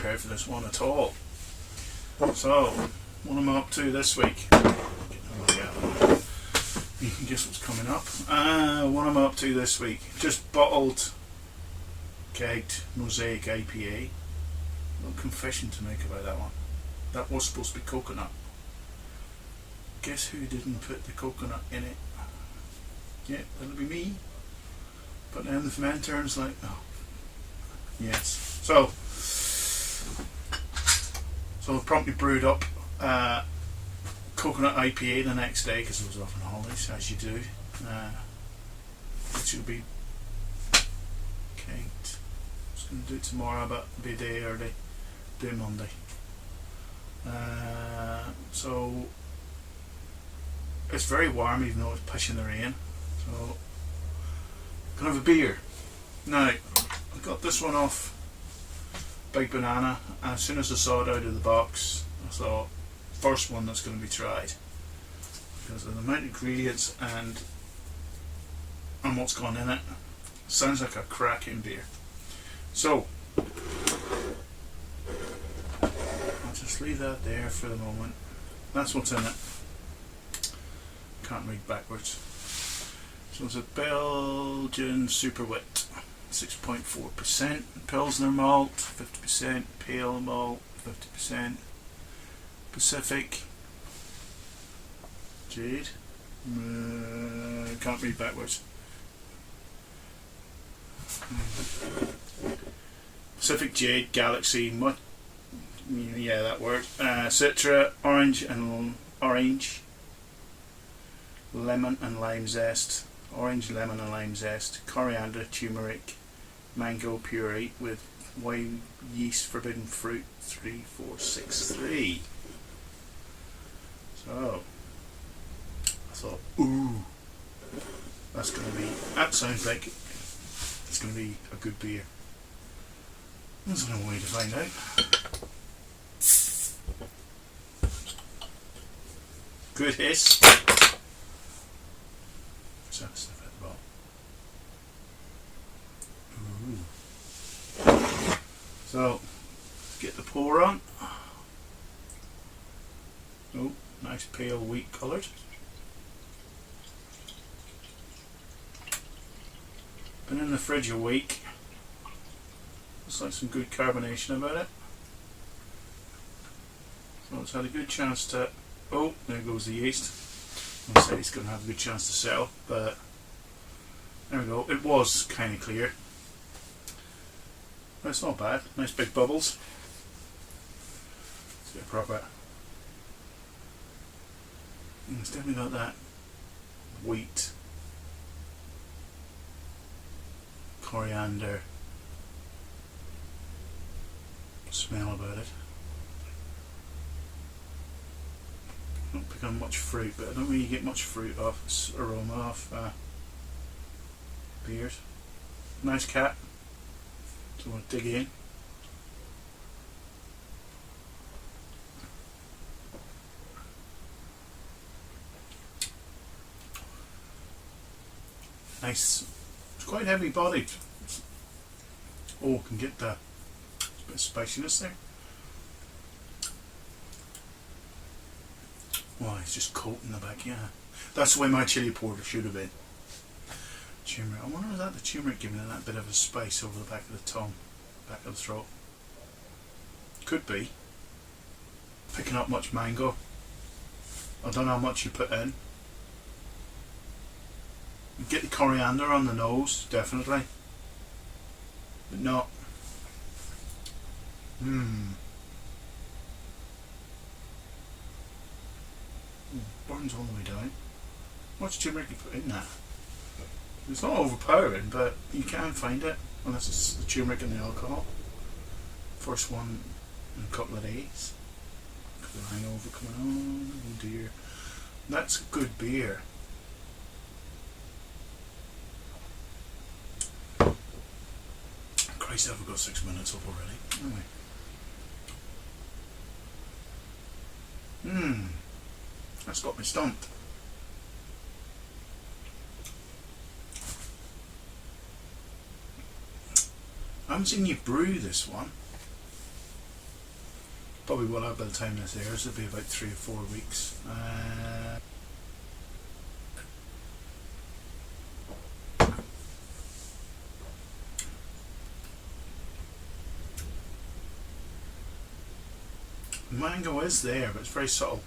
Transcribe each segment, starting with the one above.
prepared for this one at all. So, what am I up to this week? You can guess what's coming up. What am I up to this week? Just bottled, kegged Mosaic IPA. No confession to make about that one. That was supposed to be coconut. Guess who didn't put the coconut in it? Yeah, that'll be me. But then the fermenter's like, oh, yes. So I promptly brewed up coconut IPA the next day because I was off on holidays, as you do. Which will be kegged. I was going to do it tomorrow, but it'll be a day early. Do Monday. So it's very warm, even though it's pushing the rain. So can I have a beer? Now I got this one off Big Banana, and as soon as I saw it out of the box, I thought, first one that's going to be tried, because of the amount of ingredients and what's gone in it. Sounds like a cracking beer. So I'll just leave that there for the moment. That's what's in it. Can't read backwards. So it's a Belgian Super Wit, 6.4%, Pilsner malt, 50%, pale malt, 50%, Pacific Jade, can't read backwards. Pacific Jade, Galaxy, yeah, that works. Citra, orange, lemon and lime zest, orange, lemon and lime zest, coriander, turmeric, mango puree with wine, yeast, forbidden fruit, 3463. So I thought, ooh, that sounds like it's going to be a good beer. There's no way to find out. Good hiss. What's that stuff at the bottom? Ooh. So, let's get the pour on. Oh, nice pale wheat coloured. Been in the fridge a week. Looks like some good carbonation about it. So it's had a good chance to... Oh, there goes the yeast. I said it's going to have a good chance to settle, but there we go. It was kind of clear. That's not bad. Nice big bubbles. It's a bit proper. And it's definitely got that wheat, coriander smell about it. I don't pick on much fruit, but I don't really get much fruit off this aroma off beers. Nice cap. So we'll dig in. Nice. It's quite heavy bodied. Oh, can get the bit of spiciness there. Well, it's just coating the back, yeah. That's the way my chili porter should have been. Turmeric. I wonder, was that the turmeric giving it that bit of a spice over the back of the tongue, back of the throat? Could be. Picking up much mango. I don't know how much you put in. You get the coriander on the nose, definitely. But not. Burns all the way down. How much turmeric you put in that? It's not overpowering, but you can find it, unless it's the turmeric and the alcohol. First one in a couple of days. The hangover coming on. Oh dear. That's good beer. Christ, I've got 6 minutes up already. Anyway. That's got me stumped. I haven't seen you brew this one. Probably will have by the time this airs. It'll be about 3 or 4 weeks. Mango is there, but it's very subtle.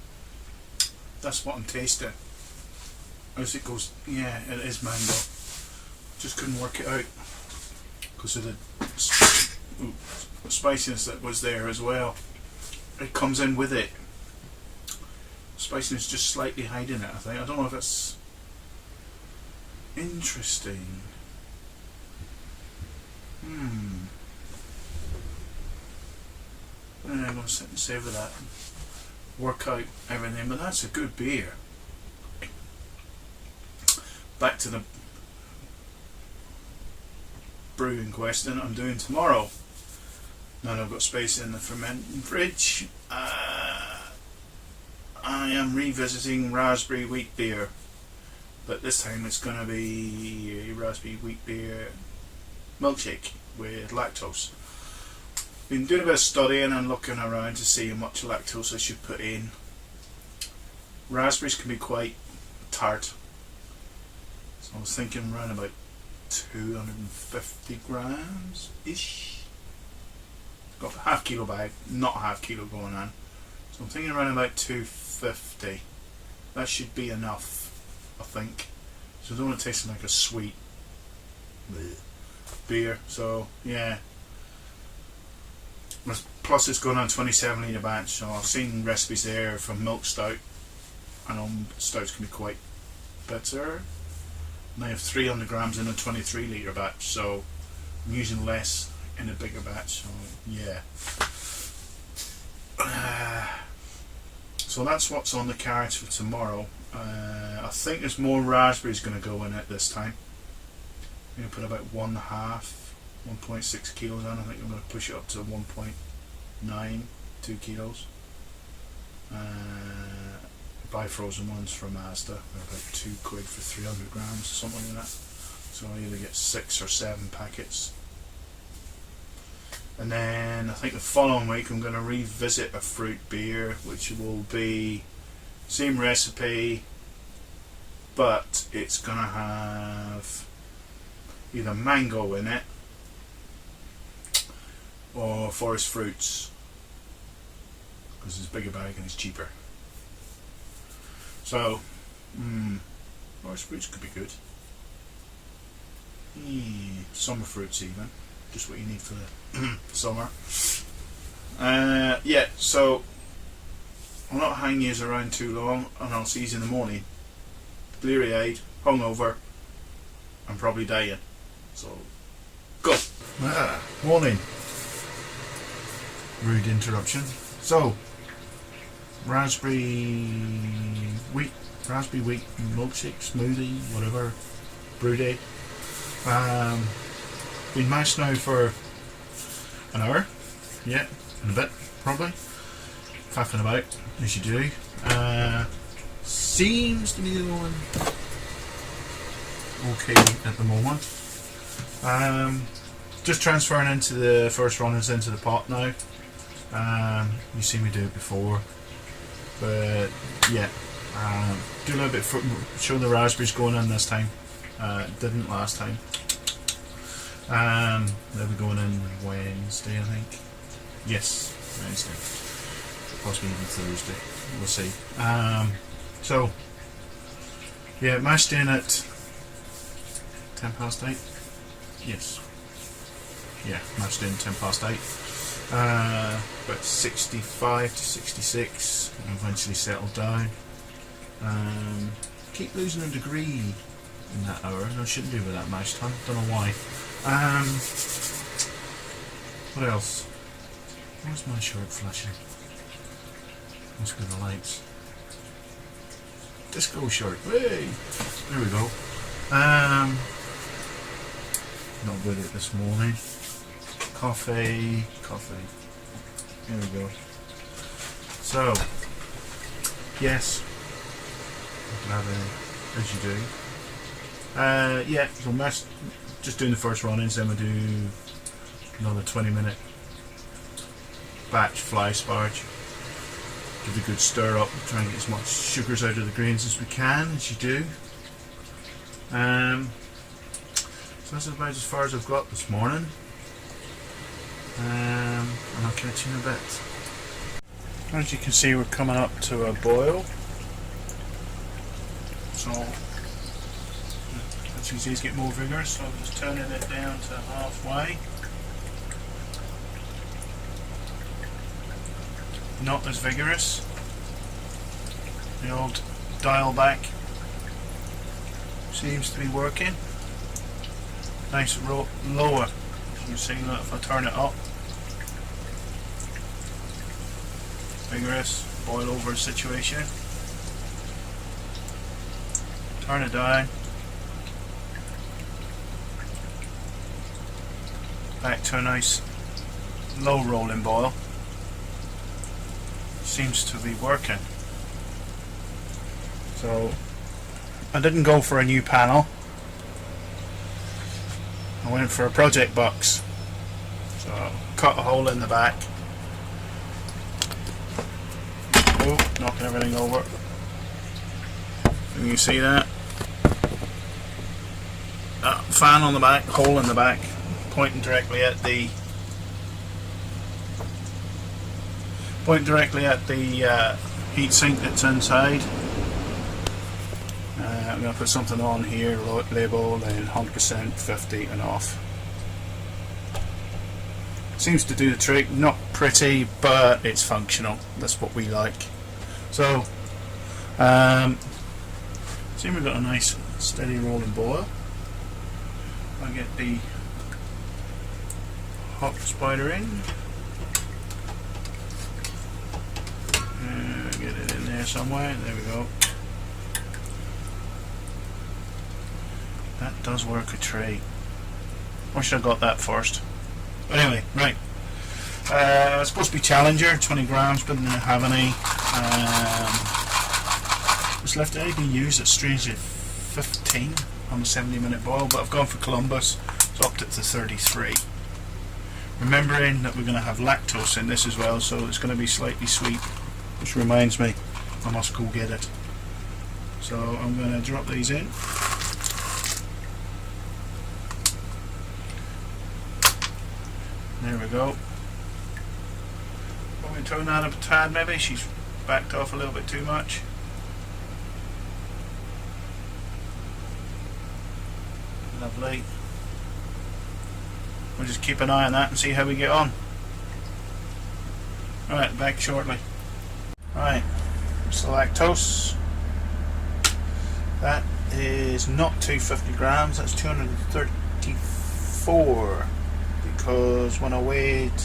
That's what I'm tasting. As it goes, yeah, it is mango. Just couldn't work it out because of the spiciness that was there as well. It comes in with it. Spiciness just slightly hiding it, I think. I don't know if it's interesting. I'm going to sit and savour that. Work out everything, but that's a good beer. Back to the brewing question I'm doing tomorrow. Now that I've got space in the fermenting fridge, I am revisiting raspberry wheat beer, but this time it's going to be a raspberry wheat beer milkshake with lactose. Been doing a bit of studying and looking around to see how much lactose I should put in. Raspberries can be quite tart, so I was thinking around about 250 grams ish. Got a half kilo bag, not half kilo going on, so I'm thinking around about 250. That should be enough, I think. So I don't want it tasting like a sweet beer. So yeah. Plus it's going on 27 litre batch, so I've seen recipes there from milk stout. I know stouts can be quite bitter. And I have 300 grams in a 23 litre batch, so I'm using less in a bigger batch, so yeah. So that's what's on the cards for tomorrow. I think there's more raspberries going to go in it this time. I'm going to put about 1.6 kilos on. I think I'm going to push it up to 1.92 kilos. Buy frozen ones from Asda. They're about £2 for 300 grams, something like that. So I either get 6 or 7 packets. And then I think the following week I'm going to revisit a fruit beer, which will be same recipe, but it's going to have either mango in it or forest fruits, because it's a bigger bag and it's cheaper. So forest fruits could be good. Summer fruits even, just what you need for the summer. Yeah, so I'll not hang yous around too long, and I'll see yous in the morning. Bleary eyed, hungover, and probably dying. So go. Morning. Rude interruption. So raspberry wheat milkshake, smoothie, whatever, brewday. Been mashed now for an hour, yeah, and a bit probably, faffing about as you do. Seems to be going okay at the moment. Just transferring into the first runners into the pot now. You've seen me do it before, but yeah, do a little bit for show the raspberries going in this time. Didn't last time. They'll be going in Wednesday, I think. Yes, Wednesday. Possibly even Thursday. We'll see. So, yeah, mashed in at 8:10. Yes. Yeah, mashed in 8:10. About 65 to 66. And eventually settled down. Keep losing a degree in that hour. I shouldn't do with that mashed time. Don't know why. What else? Where's my shirt flashing? Must be the lights. Disco shirt. Hey! There we go. Not with it this morning. Coffee. Here we go. So, yes. As you do. Yeah, so just doing the first run-ins, then we'll do another 20-minute batch fly sparge. Give it a good stir up, try and get as much sugars out of the grains as we can, as you do. So that's about as far as I've got this morning. And I'll catch you in a bit. As you can see, we're coming up to a boil. So as you see, it's getting more vigorous, so I'm just turning it down to halfway. Not as vigorous. The old dial back seems to be working. Nice lower. You can see that if I turn it up. Vigorous boil over situation. Turn it down. Back to a nice low rolling boil. Seems to be working. So I didn't go for a new panel. I went for a project box. So cut a hole in the back. Oh, knocking everything over. Can you see that? Fan on the back, hole in the back, pointing directly at the heat sink that's inside. I'm going to put something on here, label, then 100%, 50 and off. Seems to do the trick. Not pretty, but it's functional. That's what we like. So, see, we've got a nice steady rolling boil. I'll get the hot spider in. Get it in there somewhere. There we go. That does work a treat. Wish I got that first. But anyway, right. It's supposed to be Challenger, 20 grams, but didn't have any. Just left it. I can use it strangely 15 on a 70-minute boil, but I've gone for Columbus, so upped it to 33. Remembering that we're going to have lactose in this as well, so it's going to be slightly sweet, which reminds me I must go get it. So I'm going to drop these in. There we go. I'm going to tone that up a tad maybe. She's backed off a little bit too much. Lovely. We'll just keep an eye on that and see how we get on. Alright, back shortly. Alright, it's the lactose. That is not 250 grams, that's 234. Because when I weighed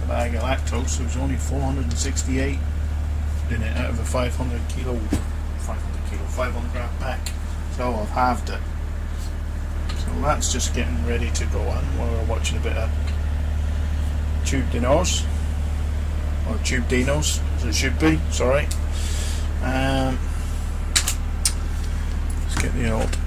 the bag of lactose, it was only 468 in it out of a 500 gram pack. So I've halved it. So that's just getting ready to go on while we're watching a bit of Tube Dinos, or Tube Dinos as it should be, sorry. Let's get the old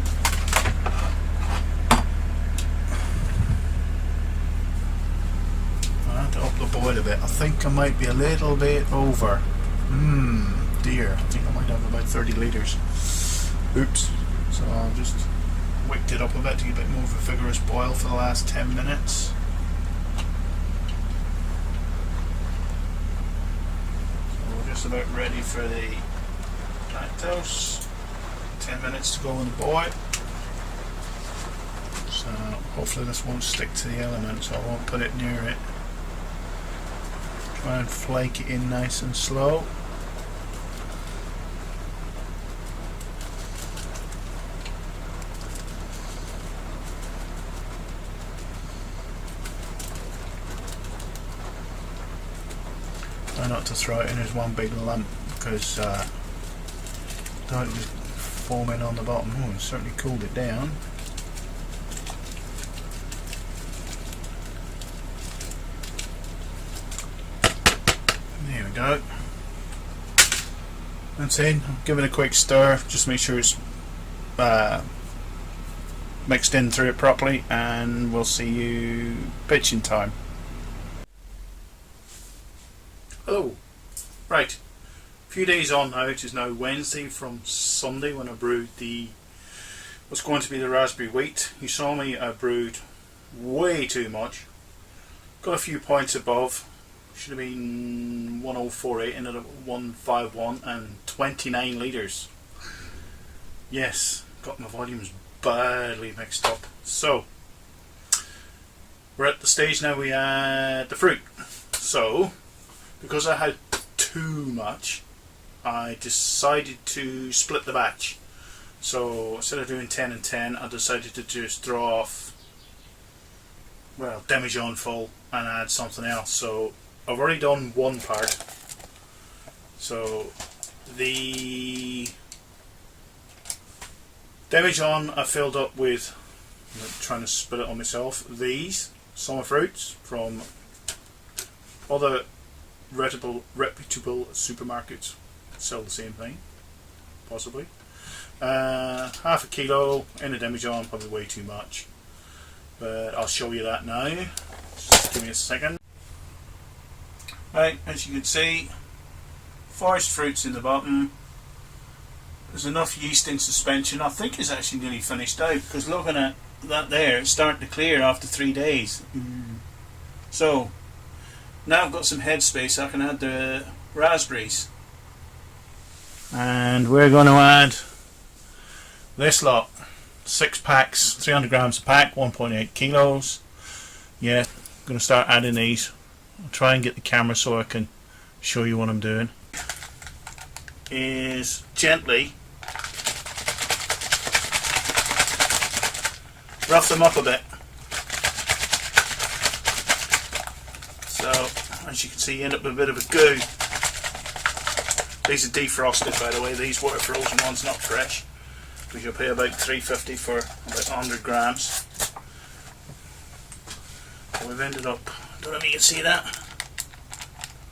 to up the boil a bit. I think I might be a little bit over. Dear, I think I might have about 30 litres. Oops. So I'll just wicked it up a bit to get a bit more of a vigorous boil for the last 10 minutes. So we're just about ready for the lactose. 10 minutes to go in the boil. So hopefully this won't stick to the element, so I won't put it near it. Try and flake it in nice and slow. Try not to throw it in as one big lump, because don't just foam in on the bottom. Oh, it's certainly cooled it down. There we go. That's in. Give it a quick stir, just make sure it's mixed in through it properly, and we'll see you pitching time. Hello. Right, a few days on now. It is now Wednesday from Sunday when I brewed what's going to be the raspberry wheat. You saw me, I brewed way too much. Got a few points above. Should have been 1048, ended up at 151 and 29 litres. Yes, got my volumes badly mixed up. So, we're at the stage now we add the fruit. So, because I had too much, I decided to split the batch. So instead of doing 10 and 10, I decided to just draw off, well, demijohn full and add something else. So I've already done one part. So the demijohn I filled up with, I'm trying to split it on myself, these summer fruits from other reputable supermarkets sell the same thing, possibly. Half a kilo in a demijohn, probably way too much, but I'll show you that now. Just give me a second. Right, as you can see, forest fruits in the bottom. There's enough yeast in suspension. I think it's actually nearly finished out, because looking at that there, it's starting to clear after 3 days. So now I've got some headspace, I can add the raspberries. And we're going to add this lot. 6 packs, 300 grams a pack, 1.8 kilos. Yeah, I'm going to start adding these. I'll try and get the camera so I can show you what I'm doing. Is gently rough them up a bit. So, as you can see, you end up with a bit of a goo. These are defrosted, by the way. These were frozen ones, not fresh. Because you'll pay about $3.50 for about 100 grams. So we've ended up, I don't know if you can see that.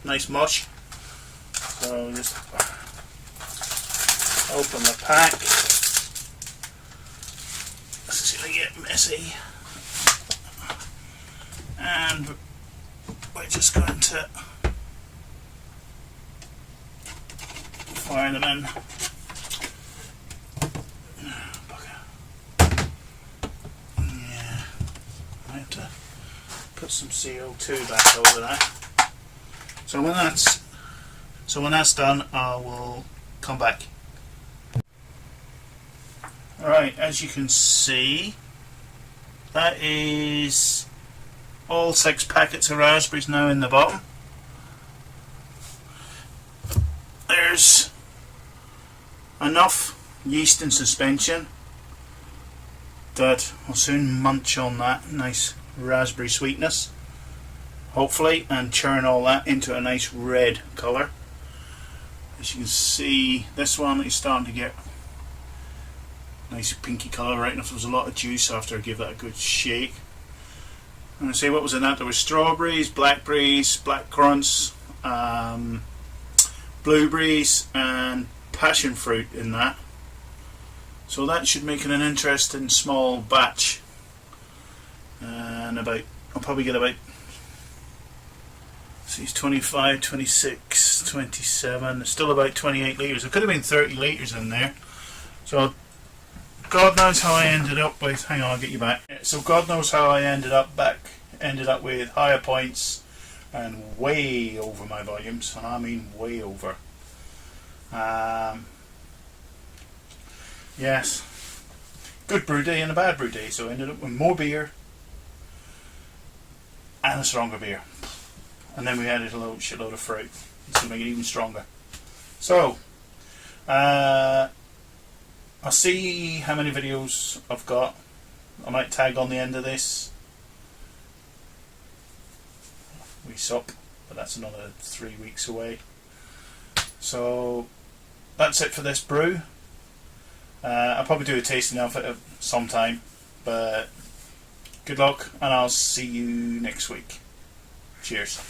Nice mush. So just open the pack. This is going to get messy. And we're just going to fire them in. Yeah, I have to put some CO2 back over that. So when that's done, I will come back. Alright, as you can see, that is all 6 packets of raspberries now in the bottom. There's enough yeast in suspension that I'll soon munch on that nice raspberry sweetness, hopefully, and churn all that into a nice red colour. As you can see, this one is starting to get nice pinky colour right enough. There was a lot of juice after I gave that a good shake. And I say what was in that, there was strawberries, blackberries, blackcurrants, blueberries and passion fruit in that. So that should make it an interesting small batch. And I'll probably get about, see, 25, 26, 27, still about 28 litres. There could have been 30 litres in there. So God knows how I ended up with, hang on, I'll get you back. So God knows how I ended up with higher points and way over my volumes, and I mean way over. Yes, good brew day and a bad brew day, so I ended up with more beer and a stronger beer, and then we added a shitload of fruit to make it even stronger. So I'll see how many videos I've got. I might tag on the end of this. We sup, but that's another 3 weeks away. So that's it for this brew. I'll probably do a tasting of it sometime, but good luck and I'll see you next week. Cheers.